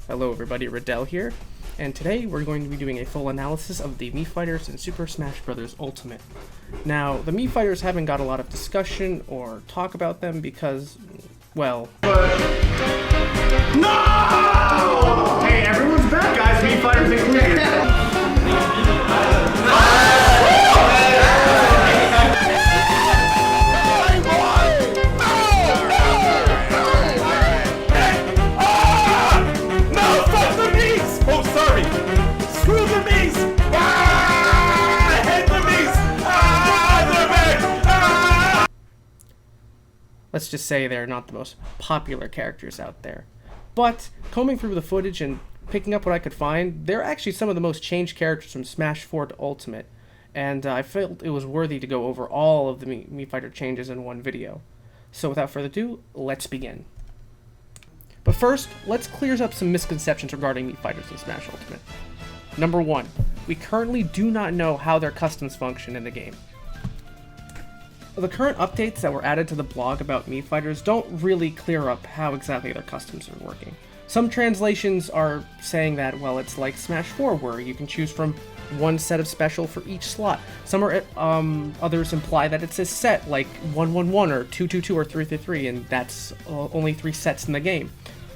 Hello everybody, Riddell here, and today we're going to be doing a full analysis of the Mii Fighters in Super Smash Bros. Ultimate. Now, the Mii Fighters haven't got a lot of discussion or talk about them because, well... No! Hey, everyone's back, guys. Mii Fighters included. Let's just say they're not the most popular characters out there. But, combing through the footage and picking up what I could find, they're actually some of the most changed characters from Smash 4 to Ultimate, and I felt it was worthy to go over all of the Mii Fighter changes in one video. So without further ado, let's begin. But first, let's clear up some misconceptions regarding Mii Fighters in Smash Ultimate. Number 1, we currently do not know how their customs function in the game. The current updates that were added to the blog about Mii Fighters don't really clear up how exactly their customs are working. Some translations are saying that, well, it's like Smash 4 where you can choose from one set of special for each slot. Some are, others imply that it's a set like 1-1-1 or 2-2-2 or 3-3, and that's only 3 sets in the game.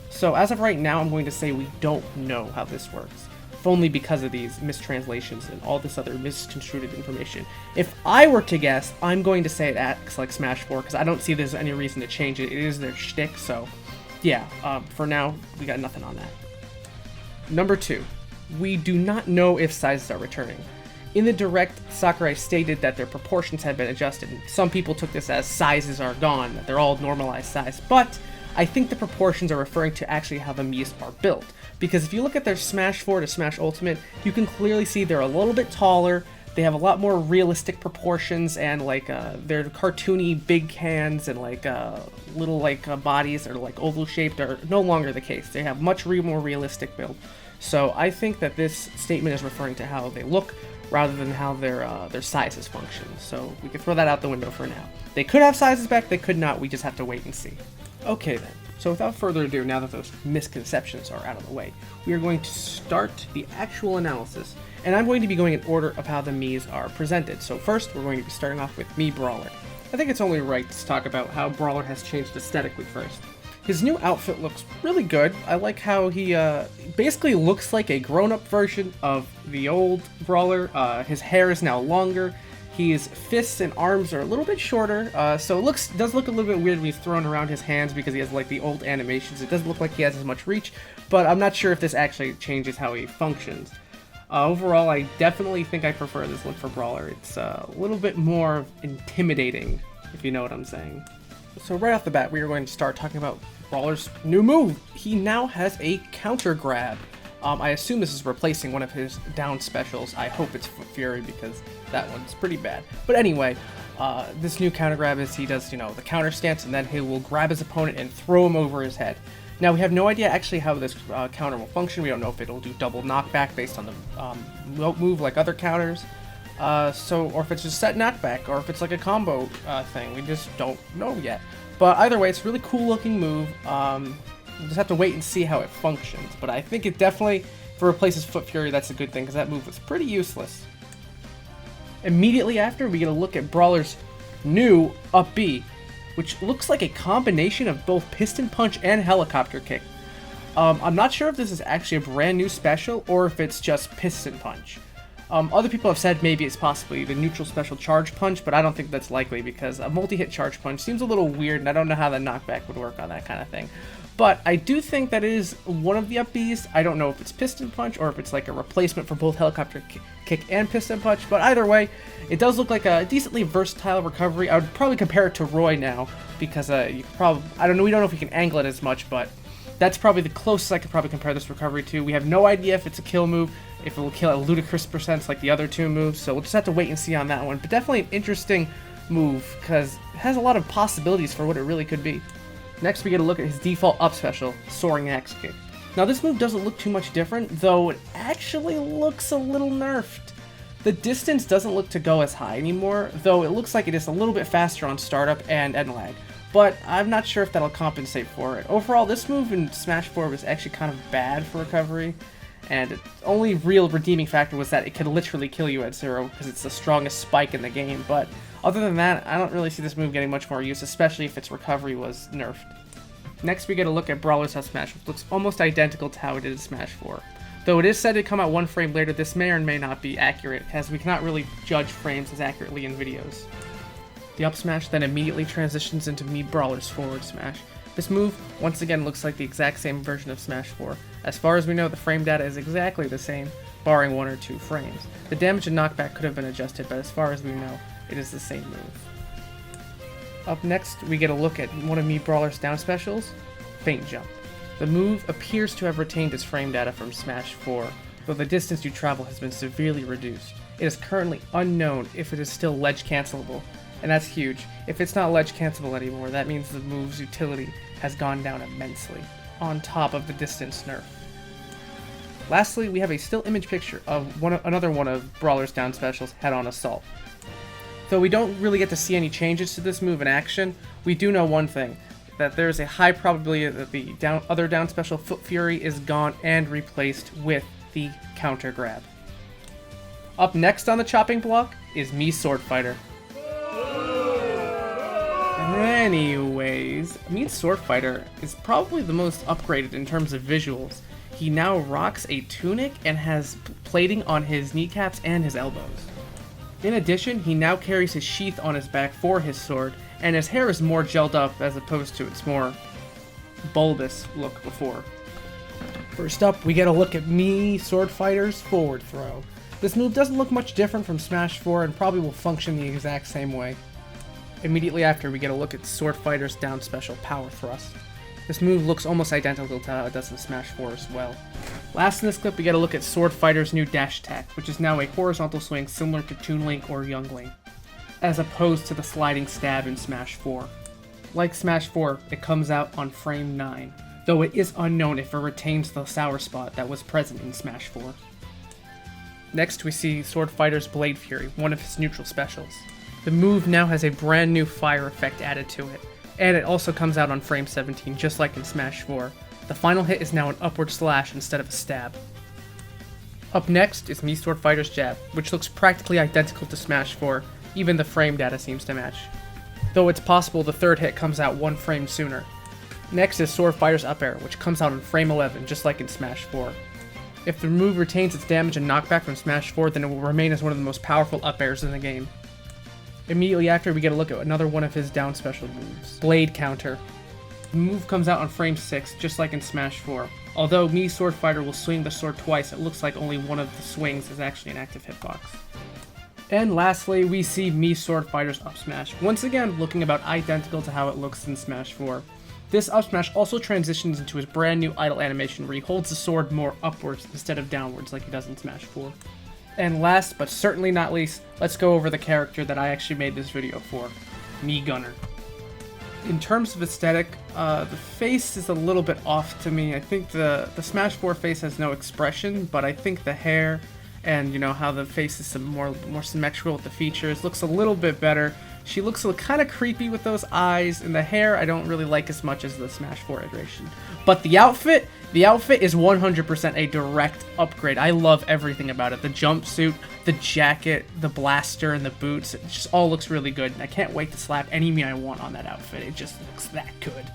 So as of right now, I'm going to say we don't know how this works. If only because of these mistranslations and all this other misconstrued information. If I were to guess, I'm going to say it acts like Smash 4 because I don't see there's any reason to change it. It is their shtick, so yeah, for now, we got nothing on that. Number 2, we do not know if sizes are returning. In the Direct, Sakurai stated that their proportions had been adjusted. Some people took this as sizes are gone, that they're all normalized size, but I think the proportions are referring to actually how the Miis are built. Because if you look at their Smash 4 to Smash Ultimate, you can clearly see they're a little bit taller, they have a lot more realistic proportions, and like their cartoony big hands and like little like bodies that are like oval shaped are no longer the case. They have much more realistic build. So I think that this statement is referring to how they look rather than how their sizes function. So we can throw that out the window for now. They could have sizes back, they could not, we just have to wait and see. Okay then, so without further ado, now that those misconceptions are out of the way, we are going to start the actual analysis, and I'm going to be going in order of how the Miis are presented. So first, we're going to be starting off with Mii Brawler. I think it's only right to talk about how Brawler has changed aesthetically first. His new outfit looks really good. I like how he basically looks like a grown-up version of the old Brawler. His hair is now longer. His fists and arms are a little bit shorter, so it does look a little bit weird when he's throwing around his hands because he has like the old animations. It doesn't look like he has as much reach, but I'm not sure if this actually changes how he functions. Overall, I definitely think I prefer this look for Brawler. It's a little bit more intimidating, if you know what I'm saying. So right off the bat, we are going to start talking about Brawler's new move. He now has a counter grab. I assume this is replacing one of his down specials. I hope it's Fury because that one's pretty bad. But anyway, this new counter grab is he does, the counter stance, and then he will grab his opponent and throw him over his head. Now, we have no idea actually how this counter will function. We don't know if it'll do double knockback based on the move like other counters. Or if it's just set knockback, or if it's like a combo thing. We just don't know yet. But either way, it's a really cool looking move. We'll just have to wait and see how it functions. But I think it definitely, if it replaces Foot Fury, that's a good thing, because that move was pretty useless. Immediately after, we get a look at Brawler's new up B, which looks like a combination of both Piston Punch and Helicopter Kick. I'm not sure if this is actually a brand new special, or if it's just Piston Punch. Other people have said maybe it's possibly the neutral special Charge Punch, but I don't think that's likely because a multi-hit Charge Punch seems a little weird, and I don't know how the knockback would work on that kind of thing. But I do think that it is one of the up Bs. I don't know if it's Piston Punch or if it's like a replacement for both Helicopter Kick and Piston Punch, but either way, it does look like a decently versatile recovery. I would probably compare it to Roy now because you probably, I don't know, we don't know if we can angle it as much, but that's probably the closest I could probably compare this recovery to. We have no idea if it's a kill move, if it will kill at ludicrous percents like the other two moves, so we'll just have to wait and see on that one. But definitely an interesting move because it has a lot of possibilities for what it really could be. Next, we get a look at his default up special, Soaring Axe Kick. Now, this move doesn't look too much different, though it actually looks a little nerfed. The distance doesn't look to go as high anymore, though it looks like it is a little bit faster on startup and end lag. but I'm not sure if that'll compensate for it. Overall, this move in Smash 4 was actually kind of bad for recovery, and its only real redeeming factor was that it could literally kill you at 0 because it's the strongest spike in the game, but other than that, I don't really see this move getting much more use, especially if its recovery was nerfed. Next, we get a look at Brawler's House Smash, which looks almost identical to how it did in Smash 4. Though it is said to come out 1 frame later, this may or may not be accurate, as we cannot really judge frames as accurately in videos. The up smash then immediately transitions into Mii Brawler's forward smash. This move, once again, looks like the exact same version of Smash 4. As far as we know, the frame data is exactly the same, barring 1 or 2 frames. The damage and knockback could have been adjusted, but as far as we know, it is the same move. Up next, we get a look at one of Mii Brawler's down specials, Feint Jump. The move appears to have retained its frame data from Smash 4, though the distance you travel has been severely reduced. It is currently unknown if it is still ledge cancelable, and that's huge. If it's not ledge cancelable anymore, that means the move's utility has gone down immensely, on top of the distance nerf. Lastly, we have a still image picture of another one of Brawler's down specials, Head On Assault. Though we don't really get to see any changes to this move in action, we do know one thing, that there is a high probability that the other down special, Foot Fury, is gone and replaced with the counter grab. Up next on the chopping block is Mii Sword Fighter. Anyways, Mii's Sword Fighter is probably the most upgraded in terms of visuals. He now rocks a tunic and has plating on his kneecaps and his elbows. In addition, he now carries his sheath on his back for his sword, and his hair is more gelled up as opposed to its more bulbous look before. First up, we get a look at Mii Sword Fighter's forward throw. This move doesn't look much different from Smash 4 and probably will function the exact same way. Immediately after, we get a look at Sword Fighter's down special, Power Thrust. This move looks almost identical to how it does in Smash 4 as well. Last in this clip, we get a look at Sword Fighter's new dash attack, which is now a horizontal swing similar to Toon Link or Young Link, as opposed to the sliding stab in Smash 4. Like Smash 4, it comes out on frame 9, though it is unknown if it retains the sour spot that was present in Smash 4. Next, we see Sword Fighter's Blade Fury, one of his neutral specials. The move now has a brand new fire effect added to it, and it also comes out on frame 17, just like in Smash 4. The final hit is now an upward slash instead of a stab. Up next is Mii Sword Fighter's Jab, which looks practically identical to Smash 4, even the frame data seems to match. Though it's possible the third hit comes out 1 frame sooner. Next is Sword Fighter's Up Air, which comes out on frame 11, just like in Smash 4. If the move retains its damage and knockback from Smash 4, then it will remain as one of the most powerful up airs in the game. Immediately after, we get a look at another one of his down special moves, Blade Counter. The move comes out on frame 6, just like in Smash 4. Although Mii Sword Fighter will swing the sword twice, it looks like only one of the swings is actually an active hitbox. And lastly, we see Mii Sword Fighter's Up Smash, once again looking about identical to how it looks in Smash 4. This up smash also transitions into his brand new idle animation where he holds the sword more upwards instead of downwards like he does in Smash 4. And last, but certainly not least, let's go over the character that I actually made this video for, Mii Gunner. In terms of aesthetic, the face is a little bit off to me. I think the Smash 4 face has no expression, but I think the hair and, you know, how the face is some more symmetrical with the features looks a little bit better. She looks kind of creepy with those eyes, and the hair I don't really like as much as the Smash 4 iteration. But the outfit is 100% a direct upgrade. I love everything about it. The jumpsuit, the jacket, the blaster, and the boots. It just all looks really good, and I can't wait to slap any Mii I want on that outfit. It just looks that good.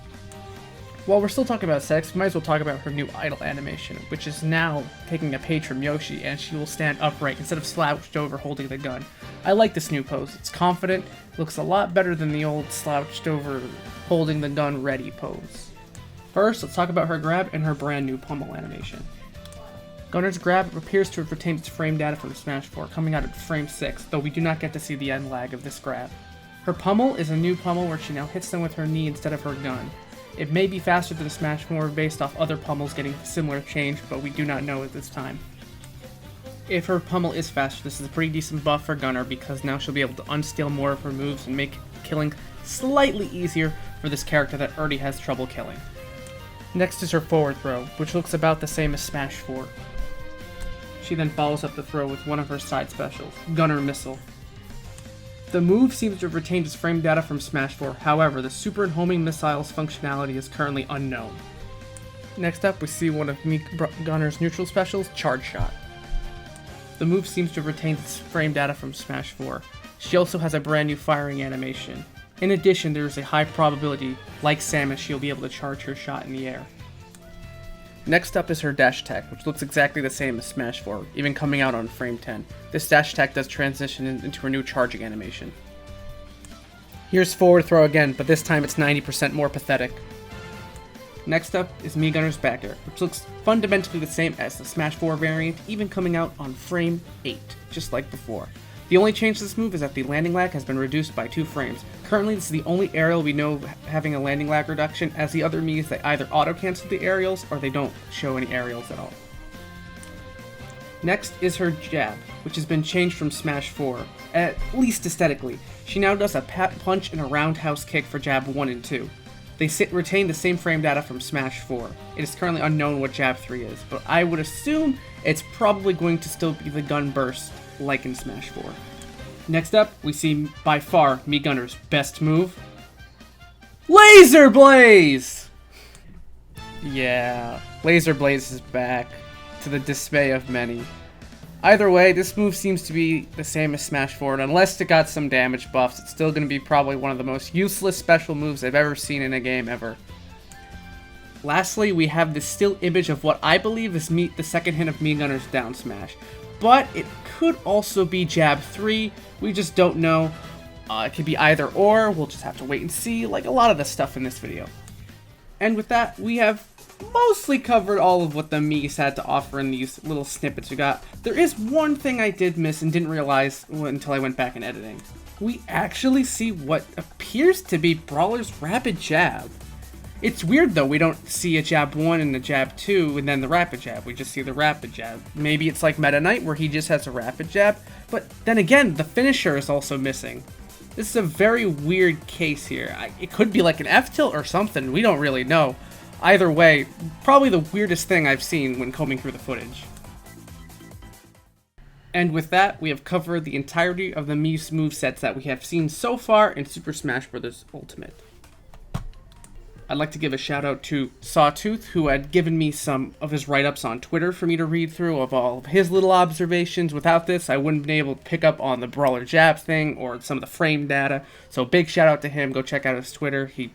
While we're still talking about sex, we might as well talk about her new idle animation, which is now taking a page from Yoshi, and she will stand upright instead of slouched over holding the gun. I like this new pose. It's confident, looks a lot better than the old slouched over holding the gun ready pose. First, let's talk about her grab and her brand new pummel animation. Gunner's grab appears to have retained its frame data from Smash 4, coming out at frame 6, though we do not get to see the end lag of this grab. Her pummel is a new pummel where she now hits them with her knee instead of her gun. It may be faster than Smash 4 based off other pummels getting similar change, but we do not know at this time. If her pummel is faster, this is a pretty decent buff for Gunner because now she'll be able to unsteal more of her moves and make killing slightly easier for this character that already has trouble killing. Next is her forward throw, which looks about the same as Smash 4. She then follows up the throw with one of her side specials, Gunner Missile. The move seems to have retained its frame data from Smash 4, however, the super and homing missiles functionality is currently unknown. Next up, we see one of Gunner's neutral specials, Charge Shot. The move seems to have retained its frame data from Smash 4. She also has a brand new firing animation. In addition, there is a high probability, like Samus, she'll be able to charge her shot in the air. Next up is her dash attack, which looks exactly the same as Smash 4, even coming out on frame 10. This dash attack does transition into her new charging animation. Here's forward throw again, but this time it's 90% more pathetic. Next up is Mii Gunner's back air, which looks fundamentally the same as the Smash 4 variant, even coming out on frame 8, just like before. The only change to this move is that the landing lag has been reduced by 2 frames. Currently, this is the only aerial we know having a landing lag reduction, as the other Miis, they either auto-cancel the aerials or they don't show any aerials at all. Next is her jab, which has been changed from Smash 4, at least aesthetically. She now does a pat punch and a roundhouse kick for jab 1 and 2. They retain the same frame data from Smash 4. It is currently unknown what jab 3 is, but I would assume it's probably going to still be the gun burst, like in Smash 4. Next up, we see by far Mii Gunner's best move, Laser Blaze! Yeah, Laser Blaze is back, to the dismay of many. Either way, this move seems to be the same as Smash 4, and unless it got some damage buffs, it's still going to be probably one of the most useless special moves I've ever seen in a game ever. Lastly, we have this still image of what I believe is the second hit of Mii Gunner's down smash, but it could also be jab 3, we just don't know. It could be either or, we'll just have to wait and see, like a lot of the stuff in this video. And with that, we have mostly covered all of what the Miis had to offer in these little snippets we got. There is one thing I did miss and didn't realize until I went back in editing. We actually see what appears to be Brawler's rapid jab. It's weird though, we don't see a jab 1 and a jab 2 and then the rapid jab, we just see the rapid jab. Maybe it's like Meta Knight where he just has a rapid jab, but then again, the finisher is also missing. This is a very weird case here. It could be like an F-tilt or something, we don't really know. Either way, probably the weirdest thing I've seen when combing through the footage. And with that, we have covered the entirety of the Mii's movesets that we have seen so far in Super Smash Bros. Ultimate. I'd like to give a shout out to Sawtooth, who had given me some of his write-ups on Twitter for me to read through of all of his little observations. Without this, I wouldn't have been able to pick up on the Brawler jab thing or some of the frame data. So big shout out to him. Go check out his Twitter. He's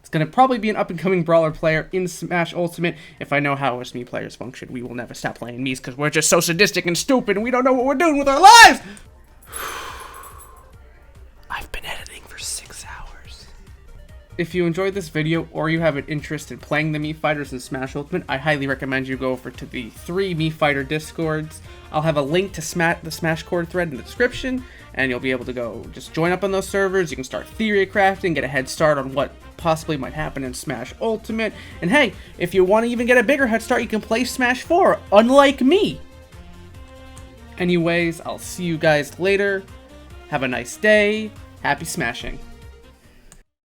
going to probably be an up-and-coming Brawler player in Smash Ultimate. If I know how us Mii players function, we will never stop playing Miis because we're just so sadistic and stupid and we don't know what we're doing with our lives! I've been editing for 6 hours. If you enjoyed this video or you have an interest in playing the Mii Fighters in Smash Ultimate, I highly recommend you go over to the 3 Mii Fighter Discords. I'll have a link to the Smash Cord thread in the description, and you'll be able to go just join up on those servers. You can start theory crafting, get a head start on what possibly might happen in Smash Ultimate, and hey, if you want to even get a bigger head start, you can play Smash 4, unlike me! Anyways, I'll see you guys later. Have a nice day. Happy smashing.